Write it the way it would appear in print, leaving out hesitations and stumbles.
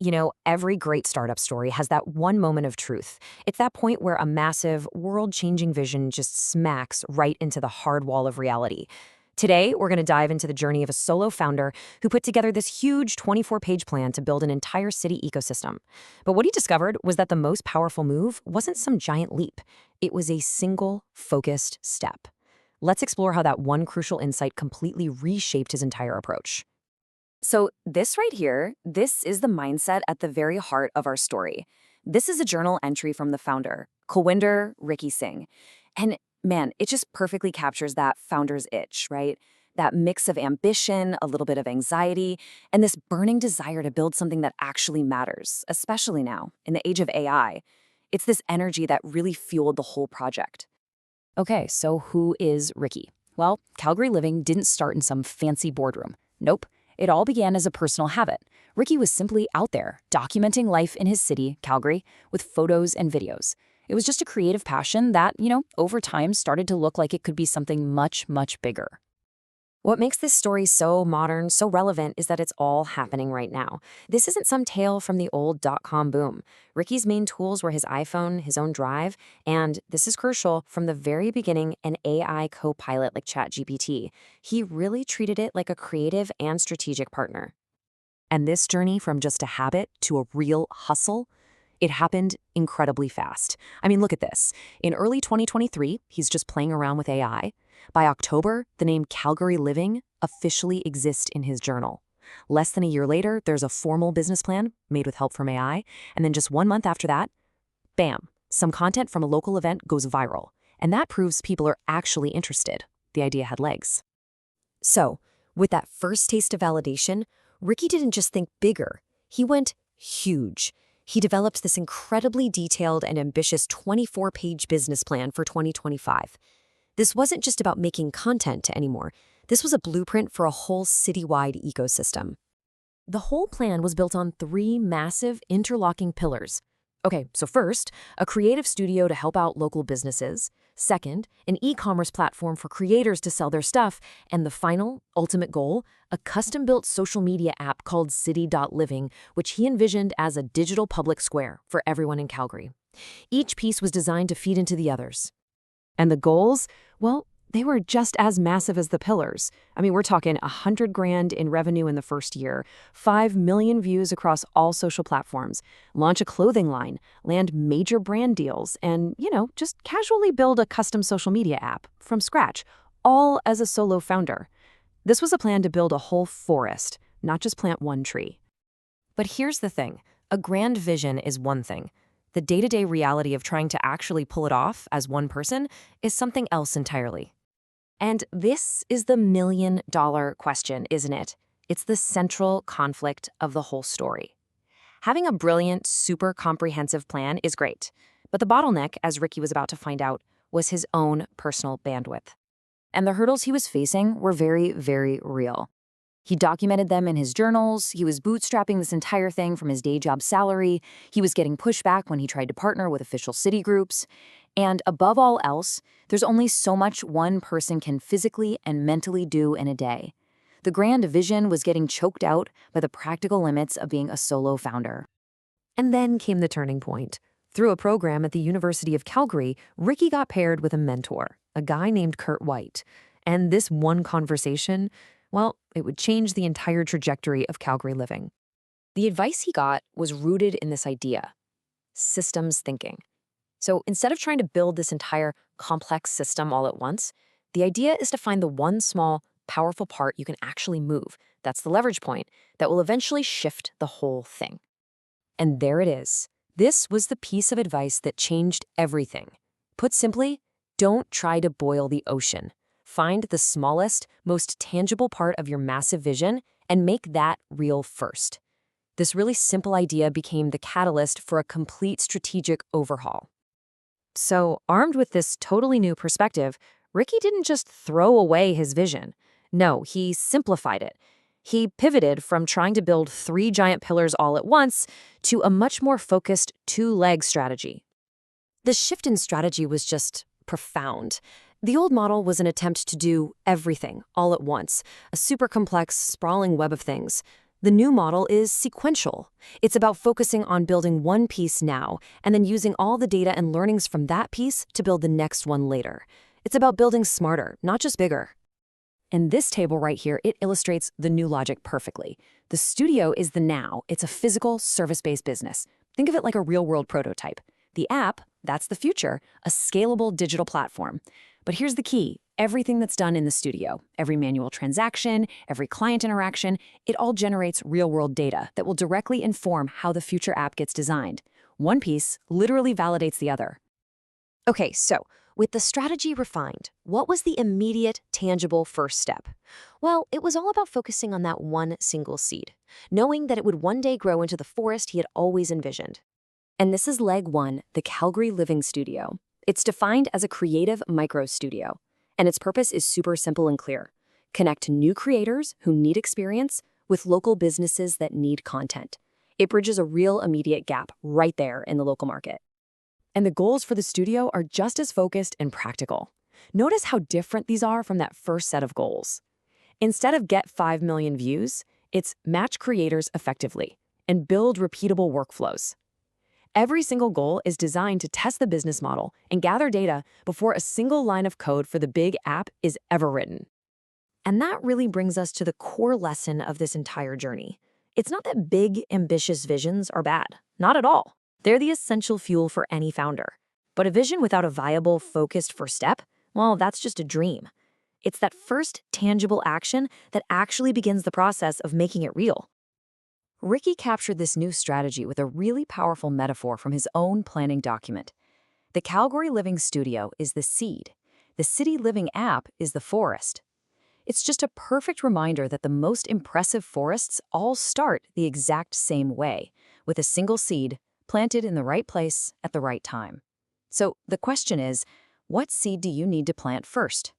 You know, every great startup story has that one moment of truth. It's that point where a massive, world-changing vision just smacks right into the hard wall of reality. Today, we're going to dive into the journey of a solo founder who put together this huge 24-page plan to build an entire city ecosystem. But what he discovered was that the most powerful move wasn't some giant leap. It was a single, focused step. Let's explore how that one crucial insight completely reshaped his entire approach. So this right here, this is the mindset at the very heart of our story. This is a journal entry from the founder, Kulwinder Ricky Singh. And man, it just perfectly captures that founder's itch, right? That mix of ambition, a little bit of anxiety, and this burning desire to build something that actually matters, especially now, in the age of AI. It's this energy that really fueled the whole project. Okay, so who is Ricky? Well, Calgary Living didn't start in some fancy boardroom. Nope. It all began as a personal habit. Ricky was simply out there, documenting life in his city, Calgary, with photos and videos. It was just a creative passion that, over time started to look like it could be something much, much bigger. What makes this story so modern, so relevant, is that it's all happening right now. This isn't some tale from the old dot-com boom. Ricky's main tools were his iPhone, his own drive, and, this is crucial, from the very beginning, an AI co-pilot like ChatGPT. He really treated it like a creative and strategic partner. And this journey from just a habit to a real hustle, it happened incredibly fast. I mean, look at this. In early 2023, he's just playing around with AI. By October, the name Calgary Living officially exists in his journal. Less than a year later, there's a formal business plan made with help from AI. And then just 1 month after that, bam, some content from a local event goes viral. And that proves people are actually interested. The idea had legs. So, with that first taste of validation, Ricky didn't just think bigger. He went huge. He developed this incredibly detailed and ambitious 24-page business plan for 2025. This wasn't just about making content anymore. This was a blueprint for a whole citywide ecosystem. The whole plan was built on 3 massive interlocking pillars. Okay, so first, a creative studio to help out local businesses. Second, an e-commerce platform for creators to sell their stuff. And the final, ultimate goal, a custom-built social media app called City.Living, which he envisioned as a digital public square for everyone in Calgary. Each piece was designed to feed into the others. And the goals? Well, they were just as massive as the pillars. I mean, we're talking $100,000 in revenue in the first year, 5 million views across all social platforms, launch a clothing line, land major brand deals, and, just casually build a custom social media app from scratch, all as a solo founder. This was a plan to build a whole forest, not just plant one tree. But here's the thing. A grand vision is one thing. The day-to-day reality of trying to actually pull it off as one person is something else entirely. And this is the million-dollar question, isn't it? It's the central conflict of the whole story. Having a brilliant, super comprehensive plan is great, but the bottleneck, as Ricky was about to find out, was his own personal bandwidth. And the hurdles he was facing were very, very real. He documented them in his journals. He was bootstrapping this entire thing from his day job salary. He was getting pushback when he tried to partner with official city groups. And above all else, there's only so much one person can physically and mentally do in a day. The grand vision was getting choked out by the practical limits of being a solo founder. And then came the turning point. Through a program at the University of Calgary, Ricky got paired with a mentor, a guy named Kurt White. And this one conversation, well, it would change the entire trajectory of Calgary Living. The advice he got was rooted in this idea: systems thinking. So instead of trying to build this entire complex system all at once, the idea is to find the one small, powerful part you can actually move. That's the leverage point that will eventually shift the whole thing. And there it is. This was the piece of advice that changed everything. Put simply, don't try to boil the ocean. Find the smallest, most tangible part of your massive vision and make that real first. This really simple idea became the catalyst for a complete strategic overhaul. So, armed with this totally new perspective, Ricky didn't just throw away his vision. No, he simplified it. He pivoted from trying to build 3 giant pillars all at once to a much more focused 2-leg strategy. The shift in strategy was just profound. The old model was an attempt to do everything all at once, a super complex, sprawling web of things. The new model is sequential. It's about focusing on building one piece now and then using all the data and learnings from that piece to build the next one later. It's about building smarter, not just bigger. And this table right here, it illustrates the new logic perfectly. The studio is the now. It's a physical, service-based business. Think of it like a real-world prototype. The app, that's the future, a scalable digital platform. But here's the key. Everything that's done in the studio, every manual transaction, every client interaction, it all generates real-world data that will directly inform how the future app gets designed. One piece literally validates the other. Okay, so with the strategy refined, what was the immediate, tangible first step? Well, it was all about focusing on that one single seed, knowing that it would one day grow into the forest he had always envisioned. And this is leg one, the Calgary Living Studio. It's defined as a creative micro studio, and its purpose is super simple and clear. Connect new creators who need experience with local businesses that need content. It bridges a real immediate gap right there in the local market. And the goals for the studio are just as focused and practical. Notice how different these are from that first set of goals. Instead of get 5 million views, it's match creators effectively and build repeatable workflows. Every single goal is designed to test the business model and gather data before a single line of code for the big app is ever written. And that really brings us to the core lesson of this entire journey. It's not that big, ambitious visions are bad. Not at all. They're the essential fuel for any founder. But a vision without a viable, focused first step, well, that's just a dream. It's that first tangible action that actually begins the process of making it real. Ricky captured this new strategy with a really powerful metaphor from his own planning document. The Calgary Living Studio is the seed. The City.Living app is the forest. It's just a perfect reminder that the most impressive forests all start the exact same way, with a single seed planted in the right place at the right time. So the question is, what seed do you need to plant first?